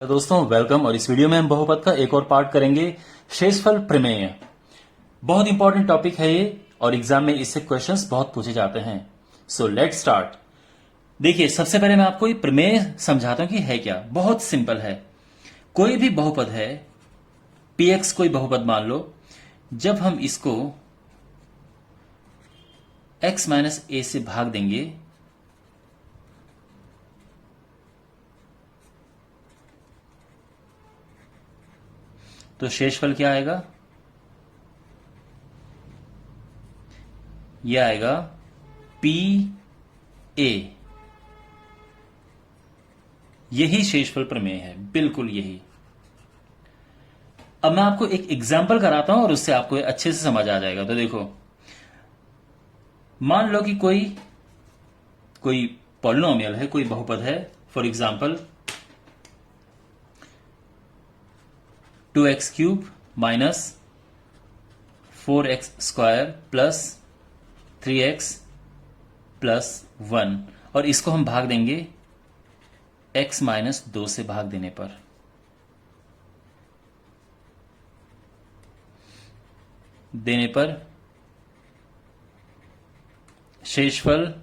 दोस्तों वेलकम। और इस वीडियो में हम बहुपद का एक और पार्ट करेंगे, शेषफल प्रमेय। बहुत इंपॉर्टेंट टॉपिक है ये और एग्जाम में इससे क्वेश्चंस बहुत पूछे जाते हैं। So let's start. देखिए, सबसे पहले मैं आपको ये प्रमेय समझाता हूं कि है क्या। बहुत सिंपल है। कोई भी बहुपद है, px कोई बहुपद मान लो, जब हम इसको x माइनस ए से भाग देंगे तो शेषफल क्या आएगा? यह आएगा पी ए। यही शेषफल प्रमेय है, बिल्कुल यही। अब मैं आपको एक एग्जाम्पल कराता हूं और उससे आपको अच्छे से समझ आ जाएगा। तो देखो, मान लो कि कोई पॉलिनोमियल है, कोई बहुपद है। For example 2x cube minus 4x square plus 3x plus 1, और इसको हम भाग देंगे x माइनस 2 से भाग देने पर शेषफल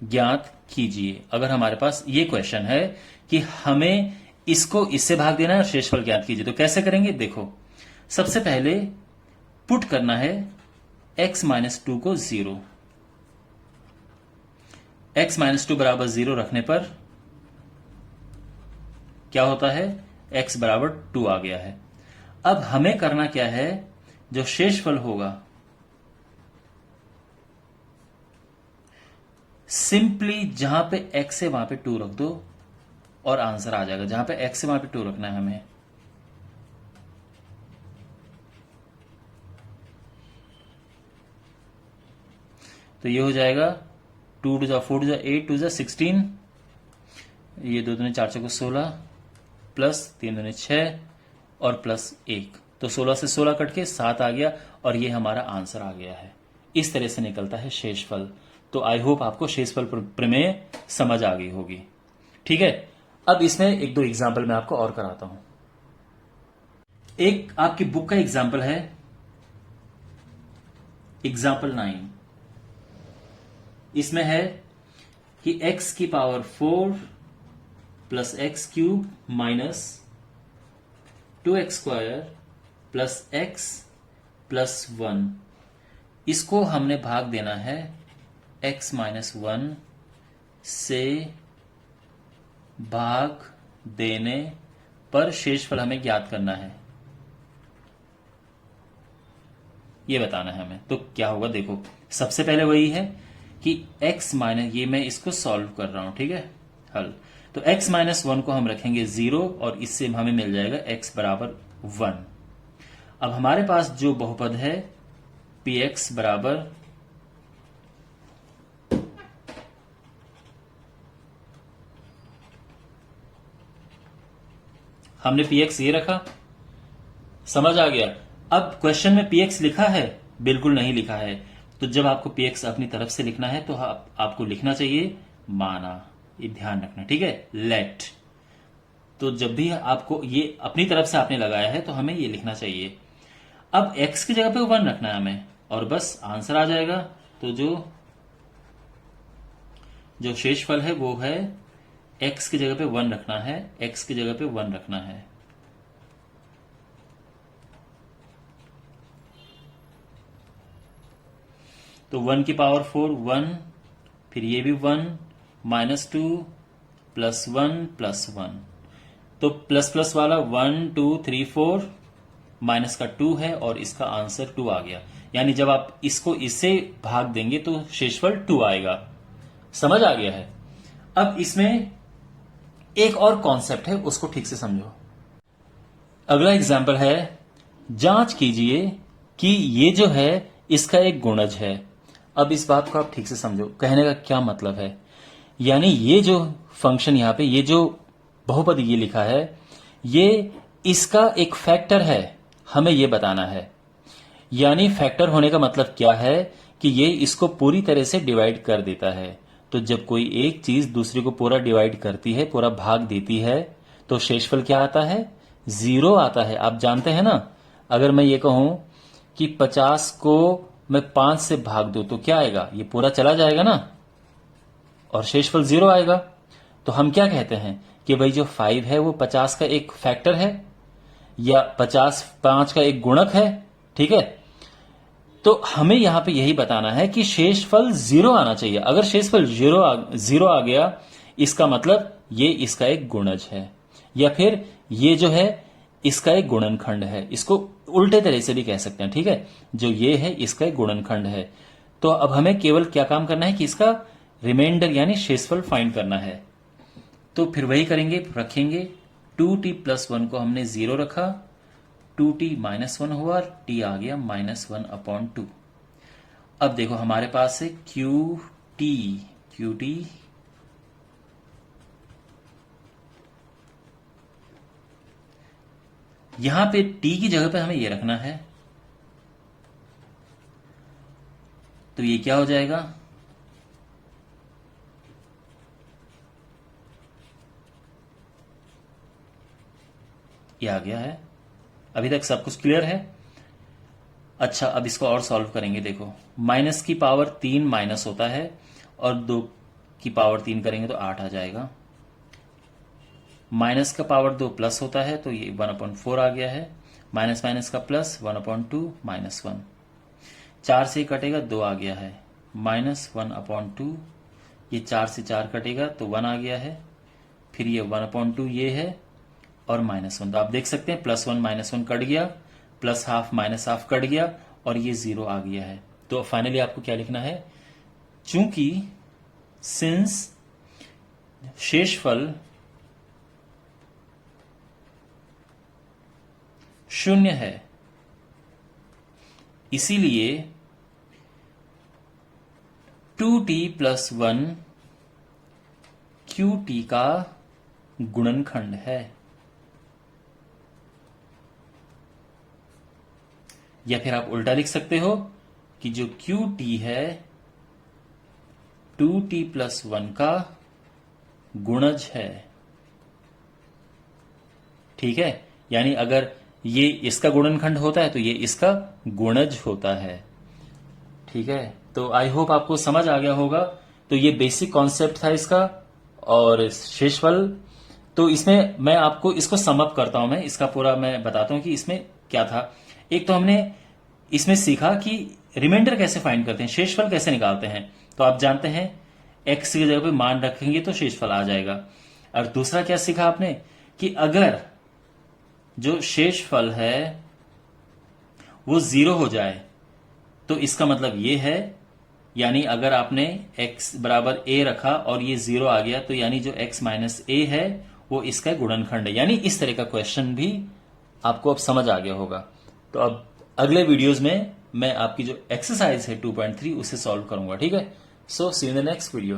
ज्ञात कीजिए। अगर हमारे पास ये क्वेश्चन है कि हमें इसको इससे भाग देना है और शेषफल ज्ञात कीजिए, तो कैसे करेंगे? देखो, सबसे पहले पुट करना है x माइनस 2 को 0। x माइनस 2 बराबर 0 रखने पर क्या होता है? x बराबर 2 आ गया है। अब हमें करना क्या है? जो शेषफल होगा सिंपली जहां पे x है वहां पे 2 रख दो और आंसर आ जाएगा। जहां पे x है वहां पे 2 रखना है हमें। तो ये हो जाएगा 2 टू जा 4 टू जा 8 टू जा 16, ये 2 दूनी 4 चौको 16 प्लस 3 दूनी 6 और प्लस 1, तो 16 से 16 कट के 7 आ गया और ये हमारा आंसर आ गया है। इस तरह से निकलता है शेषफल। तो आई होप आपको शेषफल प्रमेय समझ आ गई होगी। ठीक है, अब इसमें एक दो एग्जाम्पल मैं आपको और कराता हूं। एक आपकी बुक का एग्जाम्पल है, एग्जाम्पल 9। इसमें है कि x की power 4 plus x cube minus 2x square plus x plus 1, इसको हमने भाग देना है x माइनस 1 से भाग देने पर शेषफल हमें ज्ञात करना है, ये बताना है हमें। तो क्या होगा? देखो, सबसे पहले वही है कि x माइनस, ये मैं इसको सॉल्व कर रहा हूं, ठीक है, हल। तो x माइनस 1 को हम रखेंगे 0 और इससे हमें मिल जाएगा x बराबर 1। अब हमारे पास जो बहुपद है px बराबर हमने px ये रखा, समझ आ गया। अब क्वेश्चन में px लिखा है? बिल्कुल नहीं लिखा है। तो जब आपको px अपनी तरफ से लिखना है तो आपको लिखना चाहिए माना, ये ध्यान रखना, ठीक है, लेट। तो जब भी आपको ये अपनी तरफ से आपने लगाया है तो हमें ये लिखना चाहिए। अब x की जगह पे 1 रखना है हमें और बस आंसर आ जाएगा। तो जो शेषफल है वो है x की जगह पे 1 रखना है, x की जगह पे 1 रखना है। तो 1 की पावर 4 1, फिर ये भी 1 माइनस 2 प्लस 1 प्लस 1, तो प्लस प्लस वाला 1 2 3 4 माइनस का 2 है और इसका आंसर 2 आ गया। यानी जब आप इसको इससे भाग देंगे तो शेषफल 2 आएगा। समझ आ गया है? अब इसमें एक और कॉन्सेप्ट है, उसको ठीक से समझो। अगला एग्जाम्पल है, जांच कीजिए कि ये जो है इसका एक गुणज है। अब इस बात को आप ठीक से समझो, कहने का क्या मतलब है। यानी ये जो फंक्शन यहां पे, ये जो बहुपद ये लिखा है, ये इसका एक फैक्टर है, हमें ये बताना है। यानी फैक्टर होने का मतलब क्या है कि ये इसको पूरी तरह से डिवाइड कर देता है। तो जब कोई एक चीज दूसरे को पूरा डिवाइड करती है, पूरा भाग देती है, तो शेषफल क्या आता है? 0 आता है। आप जानते हैं ना, अगर मैं ये कहूं कि 50 को मैं 5 से भाग दूं तो क्या आएगा? ये पूरा चला जाएगा ना और शेषफल 0 आएगा। तो हम क्या कहते हैं कि भाई जो 5 है वो 50 का एक फैक्टर है या 50 5 का एक गुणक है। ठीक है, तो हमें यहां पे यही बताना है कि शेषफल 0 आना चाहिए। अगर शेषफल 0 आ गया, इसका मतलब ये इसका एक गुणज है, या फिर ये जो है इसका एक गुणनखंड है। इसको उल्टे तरह से भी कह सकते हैं। ठीक है, जो ये है इसका एक गुणनखंड है। तो अब हमें केवल क्या काम करना है कि इसका रिमाइंडर यानी शेषफल फाइंड करना है। तो फिर वही करेंगे, रखेंगे 2t + 1 को हमने 0 रखा, 2t - 1 हुआ, t आ गया -1/2। अब देखो हमारे पास है QT यहां पे t की जगह पे हमें ये रखना है, तो ये क्या हो जाएगा? ये आ गया है। अभी तक सब कुछ क्लियर है? अच्छा, अब इसको और सॉल्व करेंगे। देखो, माइनस की पावर 3 माइनस होता है और 2 की पावर 3 करेंगे तो 8 आ जाएगा। माइनस का पावर 2 प्लस होता है तो ये 1/4 आ गया है। माइनस माइनस का प्लस 1/2 -1। 4 से कटेगा 2 आ गया है, -1/2। ये 4 से 4 कटेगा तो 1 आ गया है। फिर ये 1/2 ये है और -1। तो आप देख सकते हैं +1 -1 कट गया, +½ -½ कट गया और ये 0 आ गया है। तो फाइनली आपको क्या लिखना है? चूंकि सिंस शेषफल 0 है, इसीलिए 2t + 1 QT का गुणनखंड है। या फिर आप उल्टा लिख सकते हो कि जो QT है 2t + 1 का गुणज है। ठीक है, यानी अगर ये इसका गुणनखंड होता है तो ये इसका गुणज होता है। ठीक है, तो आई होप आपको समझ आ गया होगा। तो ये बेसिक कॉन्सेप्ट था इसका। और शेषफल, तो इसमें मैं आपको इसको सम अप करता हूं, मैं इसका पूरा मैं बताता हूं कि इसमें क्या था। एक तो हमने इसमें सीखा कि रिमाइंडर कैसे फाइंड करते हैं, शेषफल कैसे निकालते हैं। तो आप जानते हैं x की जगह पे मान रखेंगे तो शेषफल आ जाएगा। और दूसरा क्या सीखा आपने कि अगर जो शेषफल है वो 0 हो जाए तो इसका मतलब ये है, यानी अगर आपने x = a रखा और ये 0 आ गया तो यानी जो x - a है वो इसका गुणनखंड है। यानी इस तरह का क्वेश्चन भी आपको अब समझ आ गया होगा। तो अब अगले वीडियोस में मैं आपकी जो एक्सरसाइज है 2.3 उसे सॉल्व करूंगा। ठीक है, so see you in the next video.